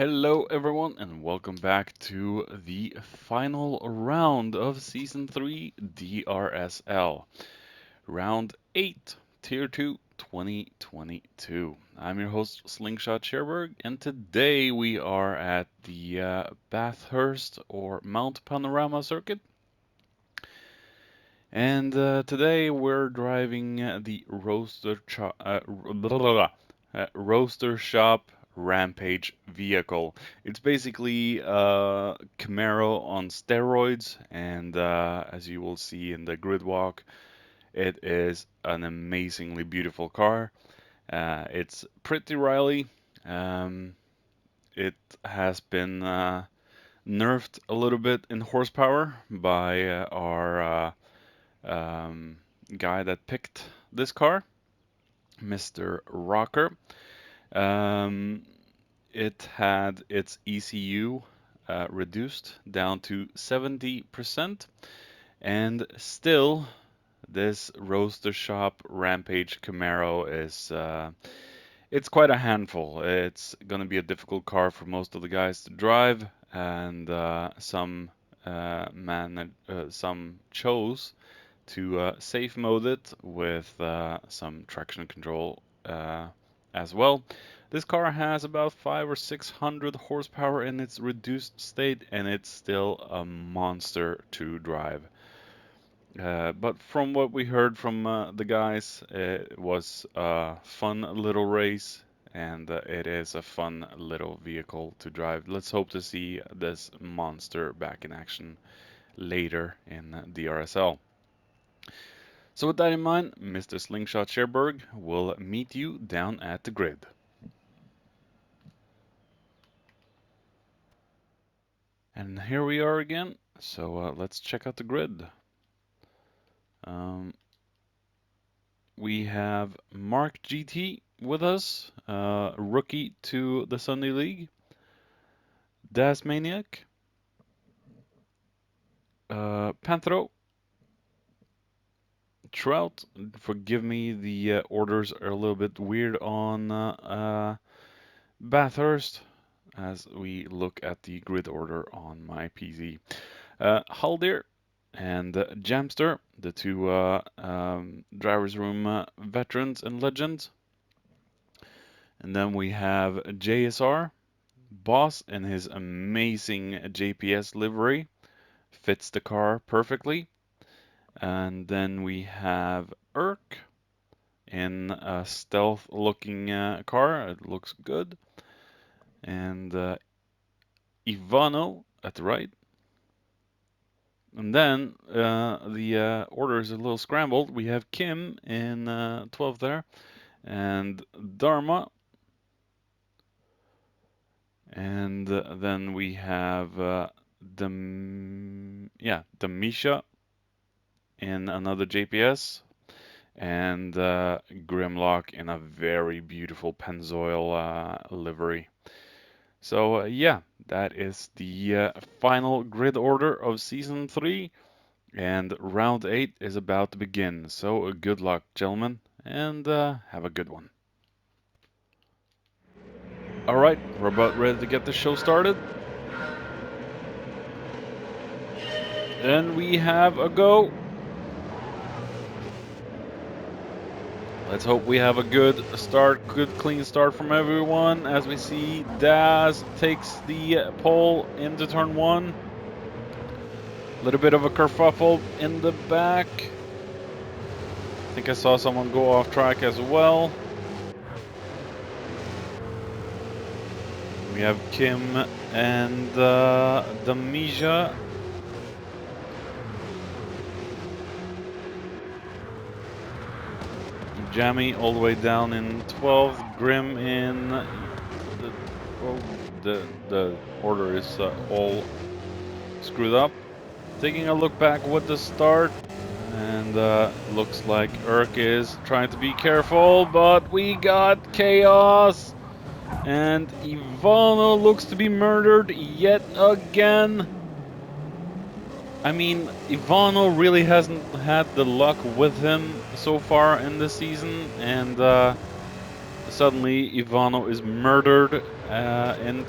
Hello, everyone, and welcome back to the final round of Season 3 DRSL, Round 8, Tier 2 2022. I'm your host, Slingshot Sherberg, and today we are at the Bathurst or Mount Panorama Circuit. And today we're driving the Roaster Shop Rampage vehicle. It's basically a Camaro on steroids, and as you will see in the grid walk, it is an amazingly beautiful car. It's pretty Riley. Um, it has been nerfed a little bit in horsepower by our um, guy that picked this car, Mr. Rocker. Um, it had its ECU reduced down to 70%, and still, this Roaster Shop Rampage Camaro is it's quite a handful. It's gonna be a difficult car for most of the guys to drive, and some chose to safe mode it with some traction control as well. This car has about 500 or 600 horsepower in its reduced state, and it's still a monster to drive. But from what we heard from the guys, it was a fun little race, and it is a fun little vehicle to drive. Let's hope to see this monster back in action later in the RSL. So with that in mind, Mr. Slingshot Sherberg will meet you down at the grid. And here we are again, so let's check out the grid. Um, we have Mark GT with us, rookie to the Sunday League, Das Maniac, Panthro, Trout. Forgive me, the orders are a little bit weird on Bathurst as we look at the grid order on my PC. Haldir and Jamster, the two drivers' room veterans and legends. And then we have JSR, Boss in his amazing JPS livery, fits the car perfectly. And then we have Urk in a stealth looking car, it looks good. And Ivano at the right. And then the order is a little scrambled. We have Kim in 12th there, and Dharma. And then we have Misha in another JPS, and Grimlock in a very beautiful Pennzoil livery. So yeah, that is the final grid order of Season 3, and Round 8 is about to begin. So good luck, gentlemen, and have a good one. Alright, we're about ready to get the show started. And we have a go. Let's hope we have a good start, good clean start from everyone. As we see, Daz takes the pole into turn 1. A little bit of a kerfuffle in the back. I think I saw someone go off track as well. We have Kim and Damija. Jammy all the way down in 12th. Grim in the order is all screwed up. Taking a look back with the start, and looks like Urk is trying to be careful, but we got chaos. And Ivano looks to be murdered yet again. I mean, Ivano really hasn't had the luck with him so far in the season, and Suddenly, Ivano is murdered in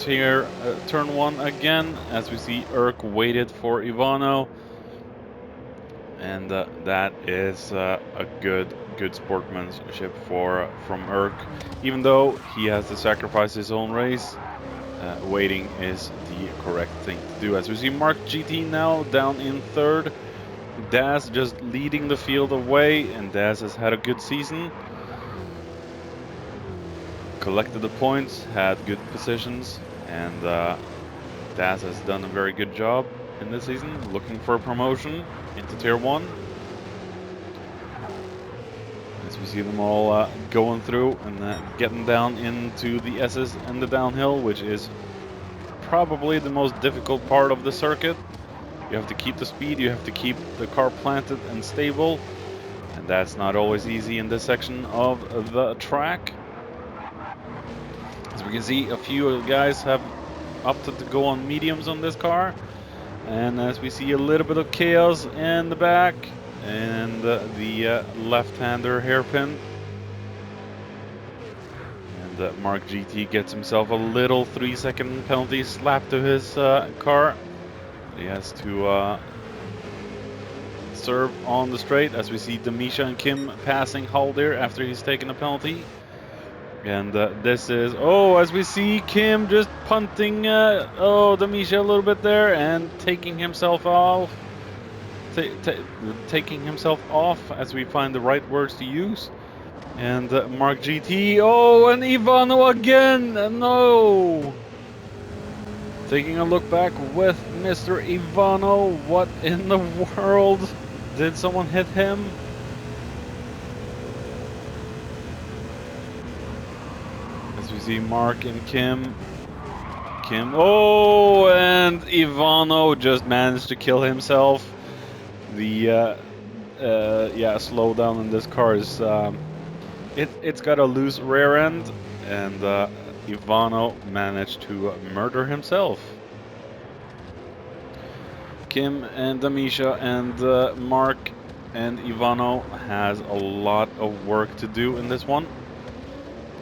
turn 1 again, as we see Urk waited for Ivano. And that is a good sportsmanship from Urk. Even though he has to sacrifice his own race, waiting is the correct thing to do. As we see Mark GT now down in 3rd. Daz just leading the field away, and Daz has had a good season. Collected the points, had good positions, and Daz has done a very good job in this season, looking for a promotion into Tier 1. As we see them all going through and getting down into the S's and the downhill, which is probably the most difficult part of the circuit. You have to keep the speed, you have to keep the car planted and stable, and that's not always easy in this section of the track. As we can see, a few guys have opted to go on mediums on this car, and as we see a little bit of chaos in the back, and the left-hander hairpin. And Mark GT gets himself a little 3-second penalty slapped to his car. He has to serve on the straight, as we see Demisha and Kim passing Haldir after he's taken a penalty. And this is, as we see Kim just punting, Demisha a little bit there and taking himself off. Taking himself off, as we find the right words to use. And Mark GT, and Ivano again, no! Taking a look back with Mr. Ivano, what in the world? Did someone hit him? As we see Mark and Kim, and Ivano just managed to kill himself. The slowdown in this car is it's got a loose rear end, and Ivano managed to murder himself. Kim and Demisha and Mark and Ivano has a lot of work to do in this one.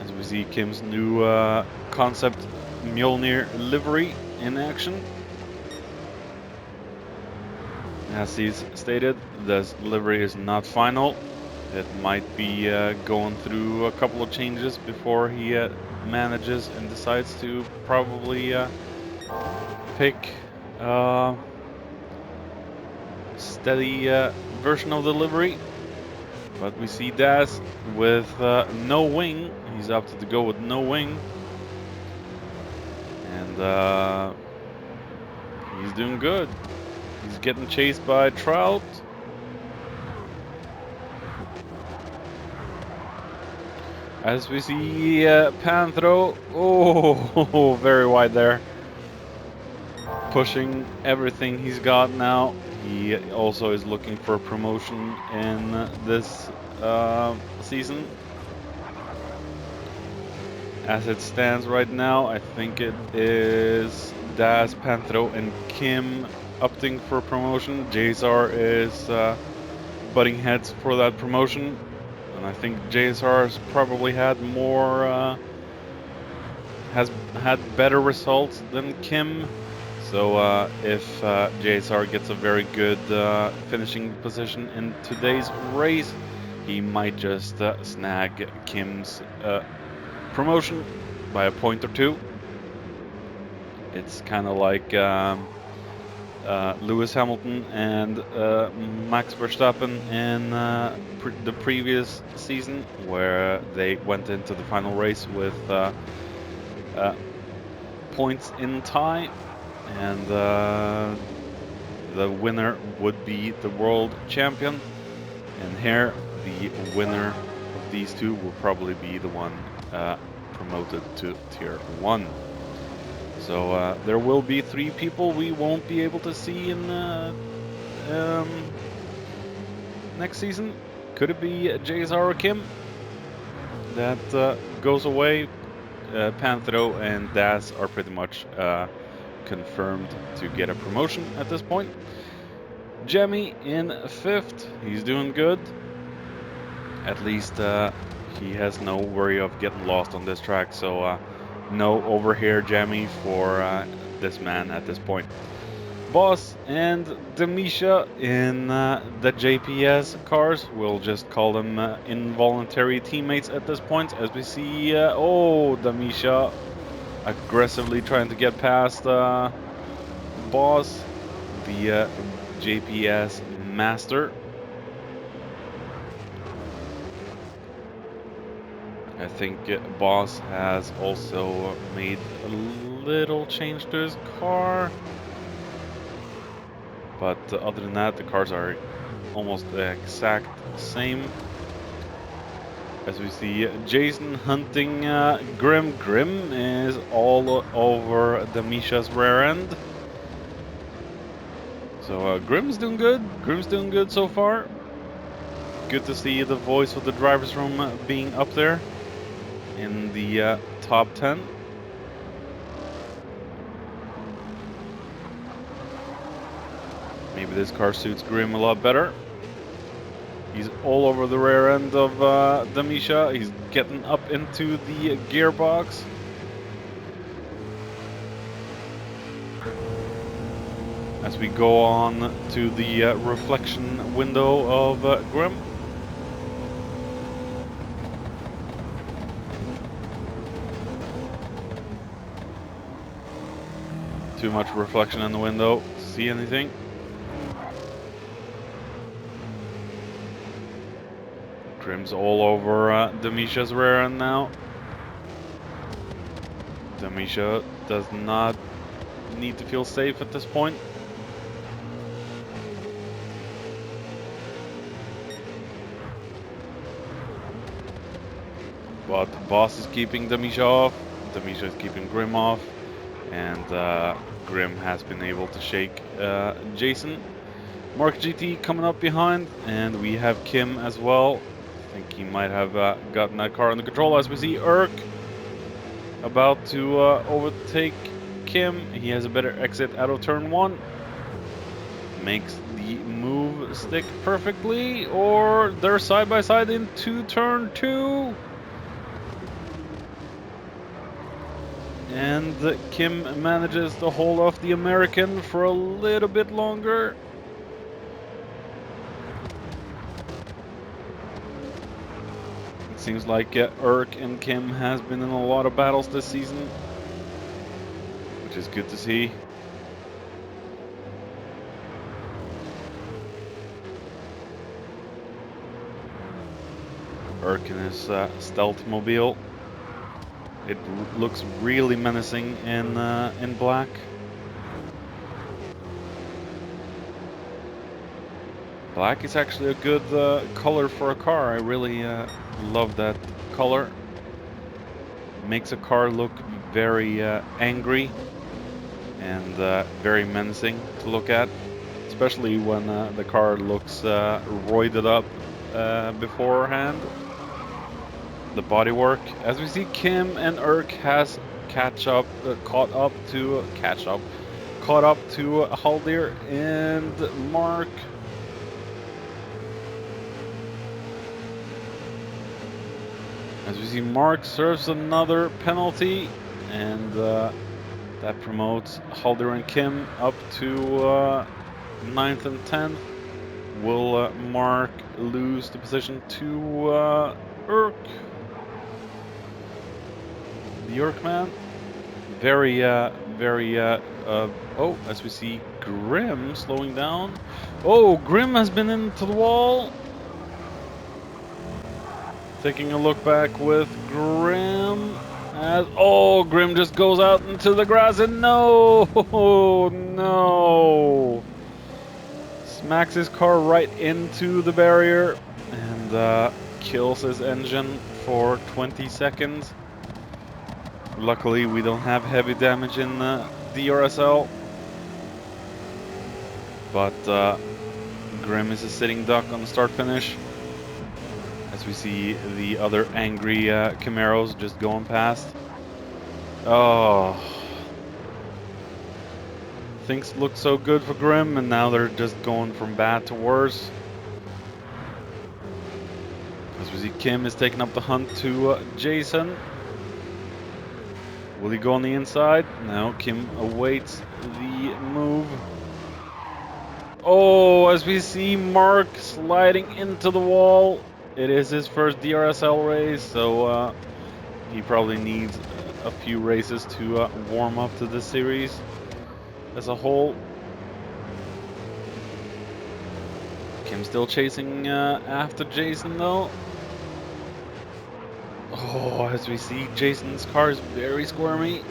As we see Kim's new concept Mjolnir livery in action. As he's stated, this livery is not final. It might be going through a couple of changes before he manages and decides to probably pick a steady version of the livery. But we see Daz with no wing. He's opted to go with no wing. And he's doing good. He's getting chased by Trout. As we see Panthro, very wide there. Pushing everything he's got now. He also is looking for a promotion in this season. As it stands right now, I think it is Daz, Panthro, and Kim opting for promotion. JSR is butting heads for that promotion. And I think JSR has probably had more, has had better results than Kim. So if JSR gets a very good finishing position in today's race, he might just snag Kim's promotion by a point or two. It's kind of like Lewis Hamilton and Max Verstappen in the previous season, where they went into the final race with points in tie, and the winner would be the world champion. And here, the winner of these two will probably be the one promoted to Tier 1. So there will be 3 people we won't be able to see in next season. Could it be JSR or Kim that goes away? Panthro and Daz are pretty much confirmed to get a promotion at this point. Jemmy in 5th. He's doing good. At least He has no worry of getting lost on this track, so no overhair jammy for this man at this point. Boss and Demisha in the JPS cars. We'll just call them involuntary teammates at this point, as we see, Demisha aggressively trying to get past Boss, the JPS master. I think Boss has also made a little change to his car. But other than that, the cars are almost the exact same. As we see Jason hunting Grim. Grim is all over Demisha's rear end. So Grim's doing good. Grim's doing good so far. Good to see the voice of the driver's room being up there in the top 10. Maybe this car suits Grim a lot better. He's all over the rear end of Demisha. He's getting up into the gearbox. As we go on to the reflection window of Grim. Too much reflection in the window. See anything? Grim's all over Demisha's rear end now. Demisha does not need to feel safe at this point. But Boss is keeping Demisha off. Demisha is keeping Grim off. And Grim has been able to shake Jason. Mark GT coming up behind, and we have Kim as well. I think he might have gotten that car under control, as we see Urk about to overtake Kim. He has a better exit out of turn 1. Makes the move stick perfectly, or they're side by side into turn 2. And Kim manages to hold off the American for a little bit longer. It seems like Urk and Kim has been in a lot of battles this season, which is good to see. Urk in his stealth mobile. It looks really menacing in black. Black is actually a good color for a car. I really love that color. Makes a car look very angry and very menacing to look at, especially when the car looks roided up beforehand. The bodywork, as we see, Kim and Urk has caught up to Haldir and Mark. As we see, Mark serves another penalty, and that promotes Haldir and Kim up to 9th and 10th. Will Mark lose the position to Urk? The Urkman, as we see Grim slowing down. Oh, Grim has been into the wall. Taking a look back with Grim, as Grim just goes out into the grass, and no, smacks his car right into the barrier and kills his engine for 20 seconds. Luckily, we don't have heavy damage in DRSL, but Grim is a sitting duck on the start-finish. As we see the other angry Camaros just going past. Oh, things look so good for Grim, and now they're just going from bad to worse. As we see Kim is taking up the hunt to Jason. Will he go on the inside? No, Kim awaits the move. Oh, as we see Mark sliding into the wall. It is his first DRSL race, so he probably needs a few races to warm up to the series as a whole. Kim still chasing after Jason though. Oh, as we see, Jason's car is very squirmy.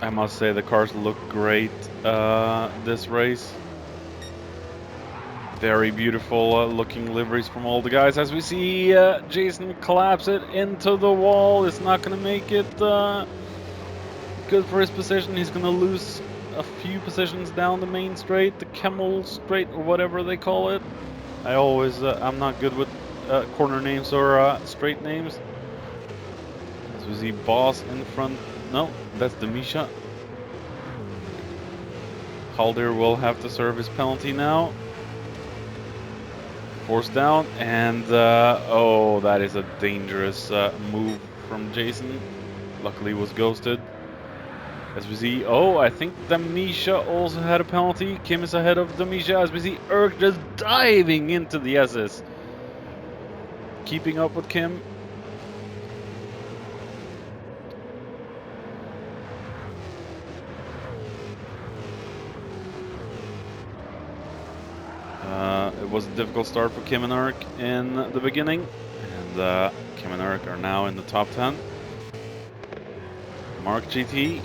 I must say the cars look great this race. Very beautiful looking liveries from all the guys. As we see Jason collapse it into the wall. It's not going to make it good for his position. He's going to lose a few positions down the main straight, the Camel straight or whatever they call it. I'm not good with corner names or straight names. As we see Boss in front. No, that's Demisha. Haldir will have to serve his penalty now. Force down, and oh, that is a dangerous move from Jason. Luckily was ghosted. As we see, oh, I think Demisha also had a penalty. Kim is ahead of Demisha, as we see Erk just diving into the S's. Keeping up with Kim. It was a difficult start for Kim and Erk in the beginning, and Kim and Erk are now in the top 10. Mark GT.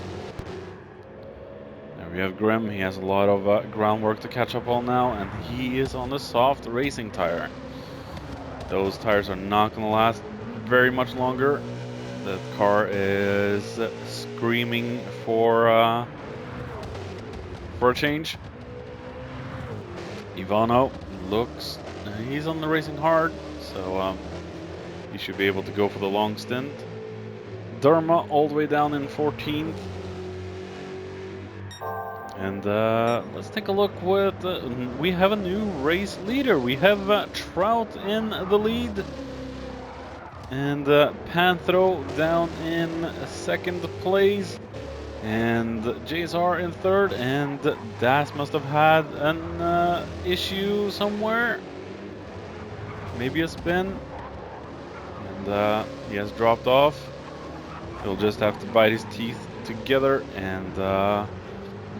There we have Grim. He has a lot of groundwork to catch up on now, and he is on the soft racing tire. Those tires are not going to last very much longer. The car is screaming for a change. Ivano looks, he's on the racing hard, so he should be able to go for the long stint. Dharma all the way down in 14th. And let's take a look with, we have a new race leader. We have Trout in the lead. And Panthro down in second place. And JSR in third. And Das must have had an issue somewhere. Maybe a spin. And he has dropped off. He'll just have to bite his teeth together and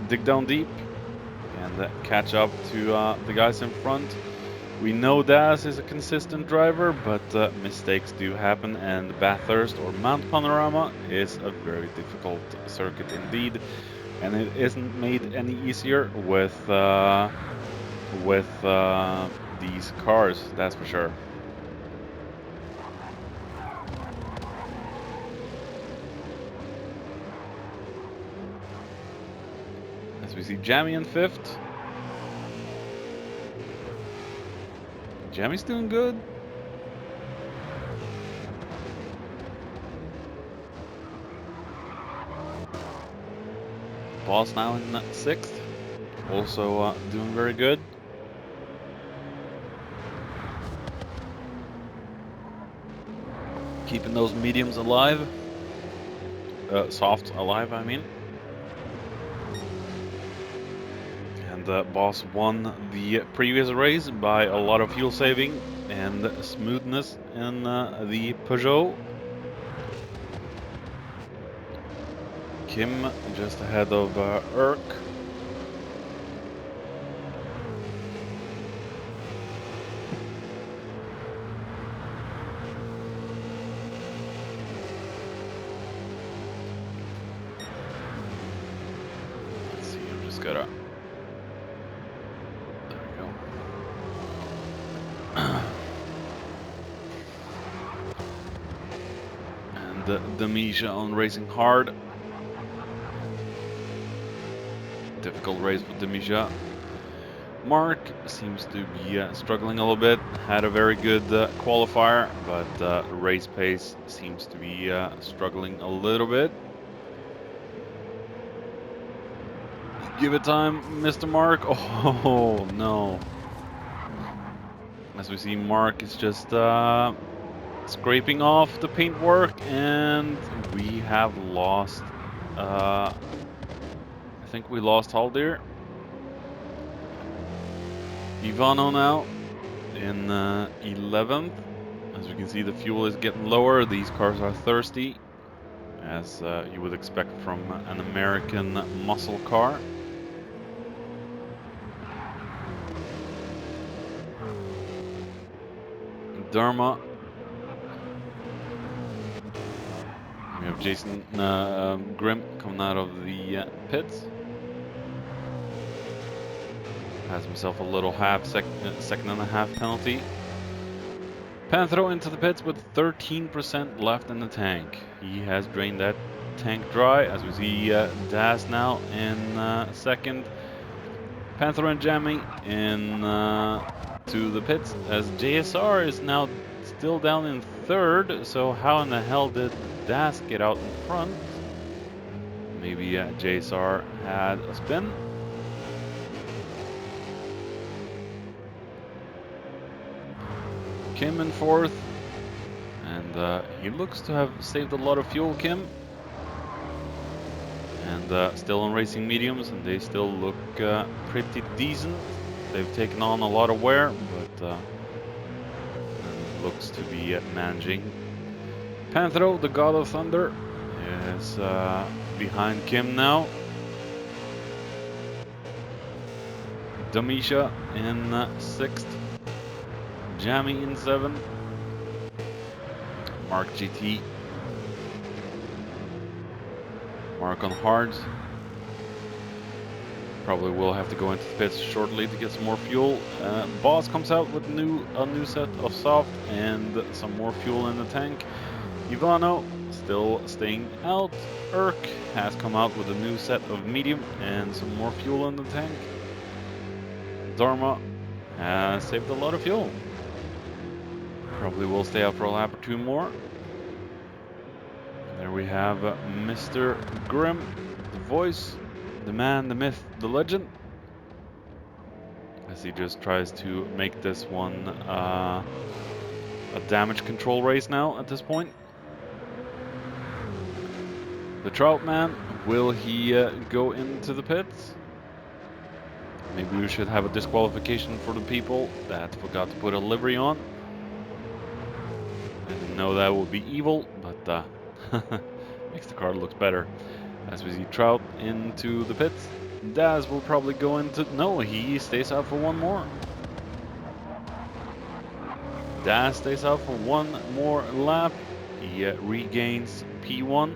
dig down deep and catch up to the guys in front. We know Das is a consistent driver, but mistakes do happen, and Bathurst or Mount Panorama is a very difficult circuit indeed, and it isn't made any easier with these cars, that's for sure. As we see Jamie in 5th. Jamie's doing good. Boss now in 6th. Also doing very good. Keeping those mediums alive. Soft alive, I mean. And Boss won the previous race by a lot of fuel saving and smoothness in the Peugeot. Kim just ahead of Erk. Let's see, I'm just gotta... Demisha on racing hard. Difficult race for Demisha. Mark seems to be struggling a little bit. Had a very good qualifier, but race pace seems to be struggling a little bit. Give it time, Mr. Mark. Oh, no. As we see, Mark is just scraping off the paintwork, and we have lost. I think we lost Haldir. Ivano now in 11th. As you can see, the fuel is getting lower. These cars are thirsty, as you would expect from an American muscle car. Dharma. We have Jason Grimm coming out of the pits. Has himself a little second and a half penalty. Panthro into the pits with 13% left in the tank. He has drained that tank dry, as we see Daz now in second. Panthro and Jammy in to the pits, as JSR is now still down in third. So how in the hell did Daz get out in front? Maybe JSR had a spin. Kim in fourth, and he looks to have saved a lot of fuel, Kim. And still on racing mediums, and they still look pretty decent. They've taken on a lot of wear, but looks to be managing. Panthro, the God of Thunder, is behind Kim now. Damisha in sixth. Jammy in 7th. Mark GT. Mark on hards. Probably will have to go into the pits shortly to get some more fuel. Boss comes out with a new set of soft and some more fuel in the tank. Ivano still staying out. Urk has come out with a new set of medium and some more fuel in the tank. Dharma has saved a lot of fuel. Probably will stay out for a lap or two more. There we have Mr. Grimm, the voice, the man, the myth, the legend. As he just tries to make this one a damage control race now at this point. The Trout Man, will he go into the pits? Maybe we should have a disqualification for the people that forgot to put a livery on. I didn't know that would be evil, but makes the car look better. As we see Trout into the pits, Daz will probably go into... No, he stays out for one more. Daz stays out for one more lap. He regains P1.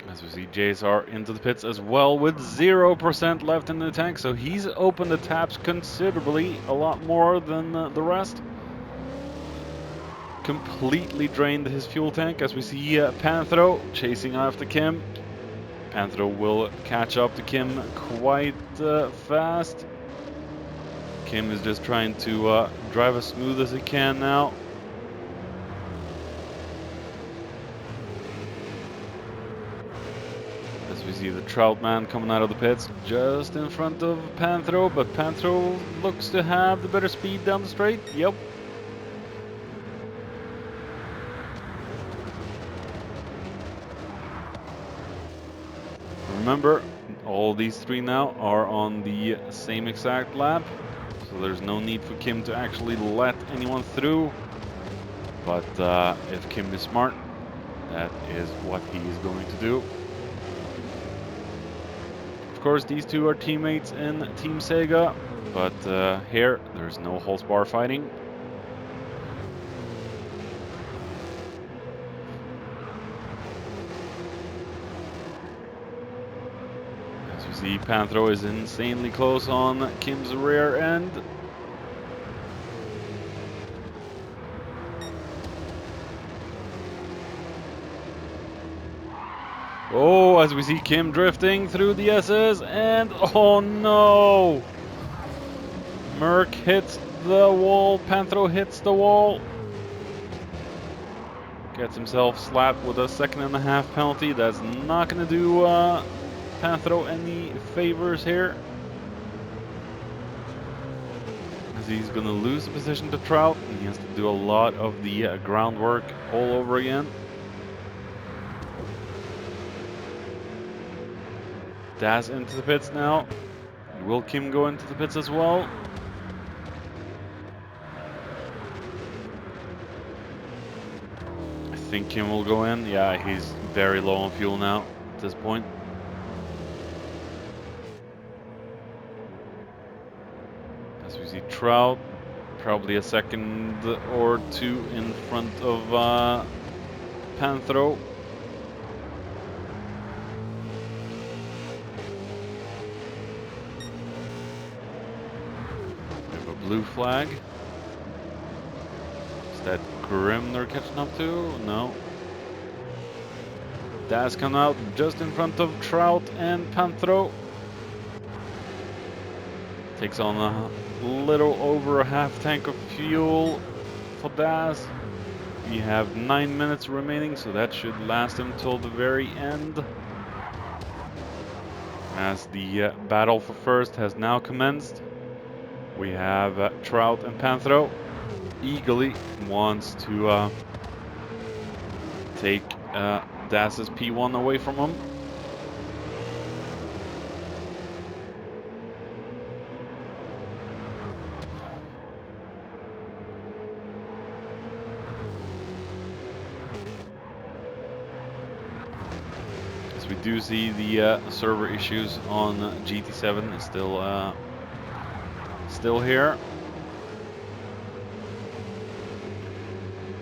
As we see JSR into the pits as well with 0% left in the tank, so he's opened the taps considerably, a lot more than the rest. Completely drained his fuel tank, as we see Panthro chasing after Kim. Panthro will catch up to Kim quite fast. Kim is just trying to drive as smooth as he can now. We see the Trout Man coming out of the pits just in front of Panthro, but Panthro looks to have the better speed down the straight. Yep. Remember, all these three now are on the same exact lap, so there's no need for Kim to actually let anyone through. But if Kim is smart, that is what he is going to do. Of course, these two are teammates in Team Sega, but here there's no holds bar fighting. As we see, Panthro is insanely close on Kim's rear end. Oh, as we see Kim drifting through the SS, and oh no! Merc hits the wall. Panthro hits the wall. Gets himself slapped with a 1.5-second penalty. That's not going to do Panthro any favors here, as he's going to lose the position to Trout, and he has to do a lot of the groundwork all over again. Daz into the pits now. Will Kim go into the pits as well? I think Kim will go in. Yeah, he's very low on fuel now at this point. As we see Trout, probably a second or two in front of Panthro. We have a blue flag. Is that Grim they're catching up to? No. Daz come out just in front of Trout and Panthro. Takes on a little over a half tank of fuel for Daz. We have 9 minutes remaining, so that should last him till the very end. As the battle for first has now commenced, we have Trout and Panthro. Eagerly wants to take Daz's P1 away from him. As we do see the server issues on GT7 is still here.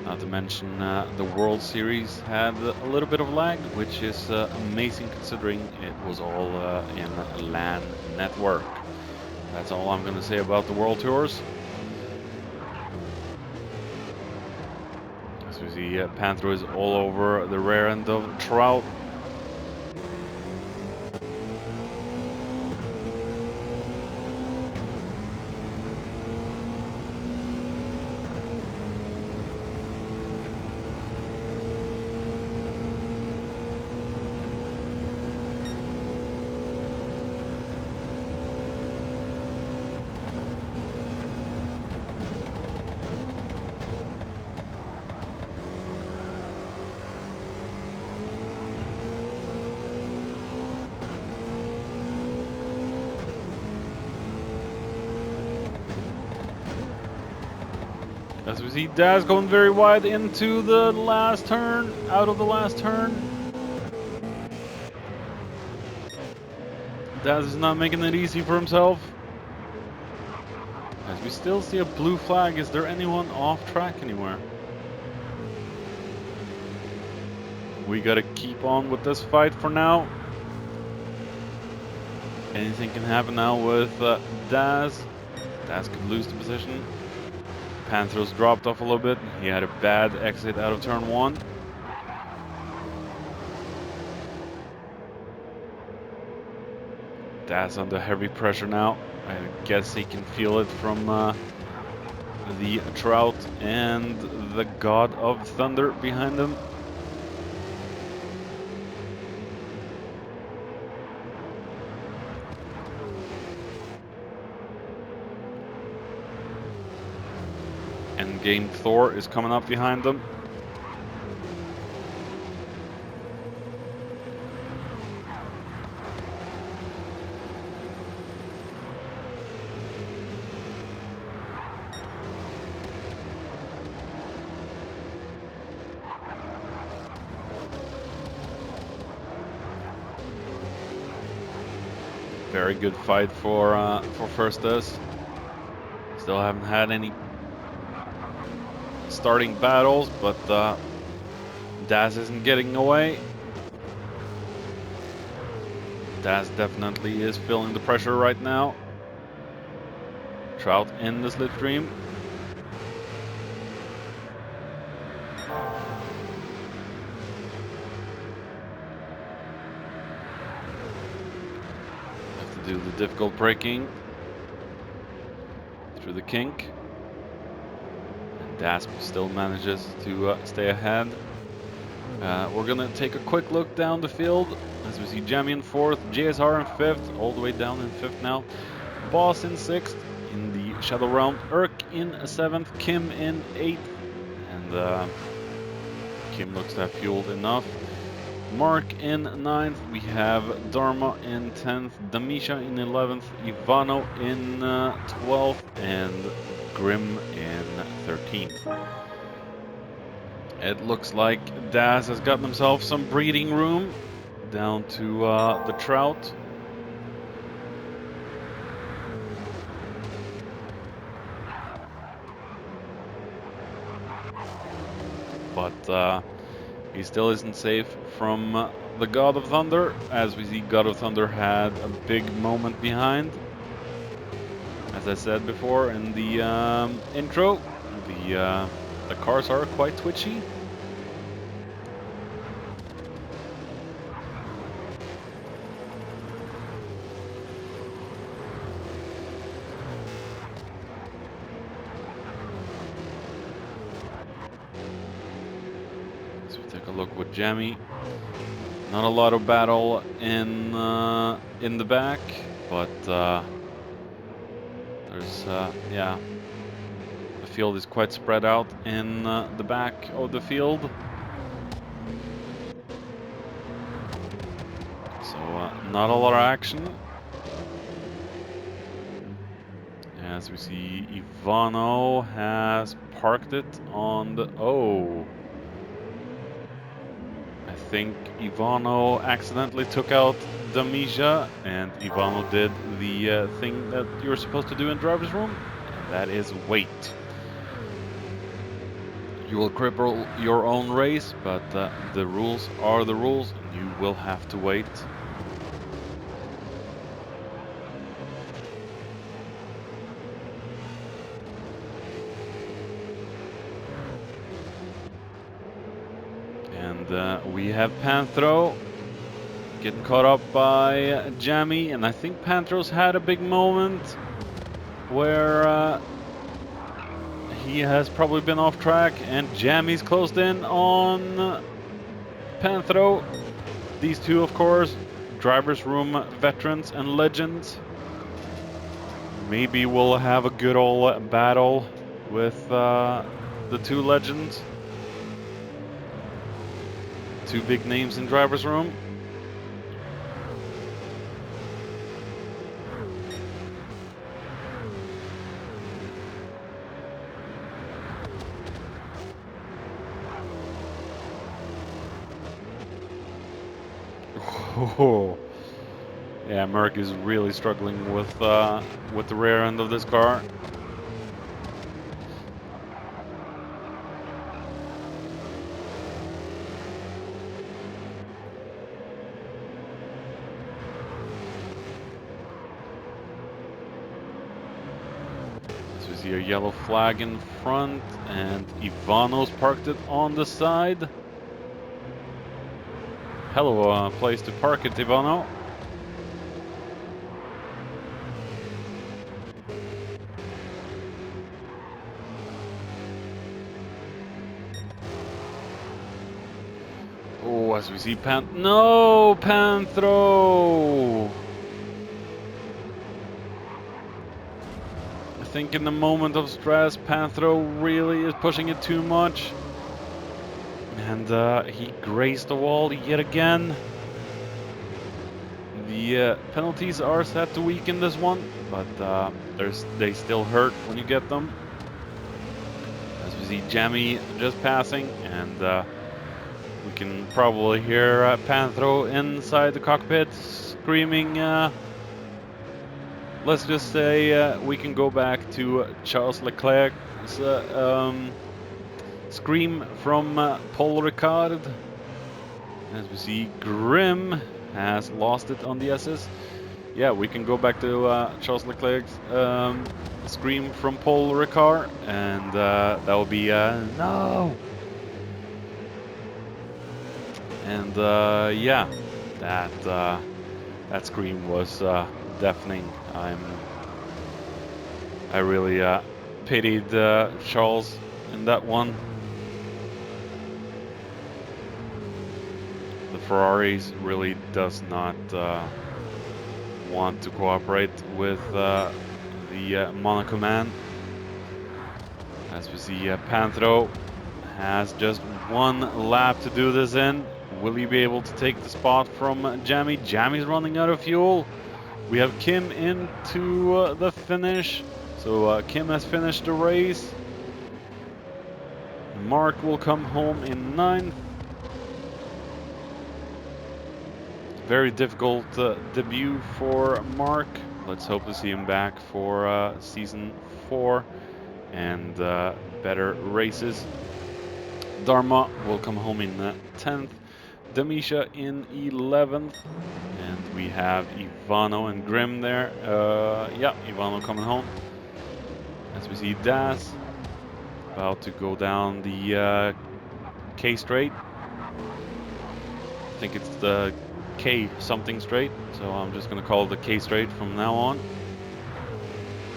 Not to mention the World Series had a little bit of lag, which is amazing considering it was all in LAN network. That's all I'm going to say about the World Tours. As we see, Panthro is all over the rear end of Trout. As we see Daz going very wide into the last turn, out of the last turn. Daz is not making it easy for himself. As we still see a blue flag, is there anyone off track anywhere? We gotta keep on with this fight for now. Anything can happen now with Daz. Daz could lose the position. Panthro's dropped off a little bit. He had a bad exit out of turn 1. Daz under heavy pressure now. I guess he can feel it from the Trout and the God of Thunder behind him. Endgame Thor is coming up behind them. Very good fight for Firstas. Still haven't had any starting battles, but Daz isn't getting away. Daz definitely is feeling the pressure right now. Trout in the slipstream. Have to do the difficult braking through the kink. Dasp still manages to stay ahead. We're gonna take a quick look down the field as we see Jamie in 4th, JSR in 5th, all the way down in 5th now. Boss in 6th in the Shadow Realm, Urk in 7th, Kim in 8th, and Kim looks to have fueled enough. Mark in 9th, we have Dharma in 10th, Damisha in 11th, Ivano in 12th, and Grim in 13th. It looks like Daz has gotten himself some breeding room down to the Trout. But he still isn't safe from the God of Thunder, as we see God of Thunder had a big moment behind. As I said before in the intro, the cars are quite twitchy. So take a look with Jamie. Not a lot of battle in the back, but there's yeah, the field is quite spread out in the back of the field. So not a lot of action. As we see, Ivano has parked it on the... Oh. I think Ivano accidentally took out Damisha, and Ivano did the thing that you're supposed to do in driver's room, and that is wait. You will cripple your own race, but the rules are the rules, and you will have to wait. And we have Panthro getting caught up by Jamie, and I think Panthro's had a big moment where he has probably been off track, and Jamie's closed in on Panthro. These two, of course, driver's room veterans and legends. Maybe we'll have a good old battle with the two legends. Two big names in driver's room. Oh. Yeah, Merc is really struggling with the rear end of this car. So we see a yellow flag in front, and Ivano's parked it on the side. Hello, place to park it, Ivano. Oh, as we see No, Panthro! I think in the moment of stress, Panthro really is pushing it too much. And he grazed the wall yet again. The penalties are set to weaken this one, but they still hurt when you get them. As we see Jamie just passing, and we can probably hear Panthro inside the cockpit screaming. Let's just say we can go back to Charles Leclerc's scream from Paul Ricard. As we see, Grim has lost it on the SS. Yeah, we can go back to Charles Leclerc's scream from Paul Ricard, and that will be no. And yeah, that scream was deafening. I really pitied Charles in that one. The Ferraris really does not want to cooperate with the Monaco man. As we see, Panthro has just one lap to do this in. Will he be able to take the spot from Jamie? Jamie's running out of fuel. We have Kim into the finish. So Kim has finished the race. Mark will come home in 9th. Very difficult debut for Mark. Let's hope to see him back for season 4 and better races. Dharma will come home in 10th. Damisha in 11th. And we have Ivano and Grim there. Yeah, Ivano coming home. As we see Das about to go down the K straight. I think it's the K something straight, so I'm just gonna call it the K straight from now on.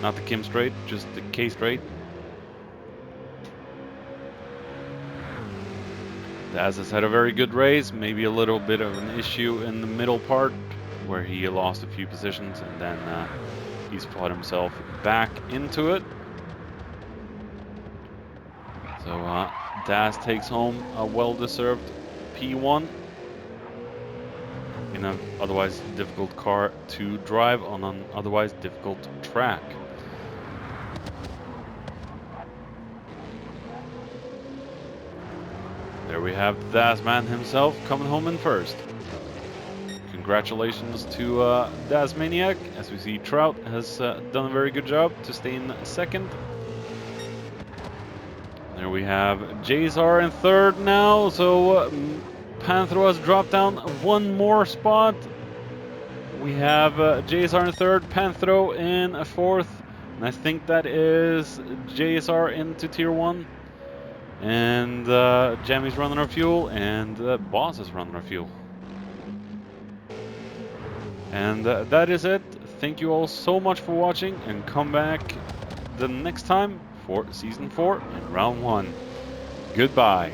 Not the Kim straight, just the K straight. Daz has had a very good race, maybe a little bit of an issue in the middle part where he lost a few positions and then he's fought himself back into it. So Daz takes home a well-deserved P1 in an otherwise difficult car to drive on an otherwise difficult track. There we have Dazman himself coming home in first. Congratulations to Dazmaniac. As we see, Trout has done a very good job to stay in second. There we have Jazar in third now, so Panthro has dropped down one more spot. We have Jazar in third, Panthro in fourth, and I think that is Jazar into tier 1. And Jamie's running our fuel, and Boss is running our fuel. And that is it. Thank you all so much for watching, and come back the next time for Season 4 and Round 1. Goodbye.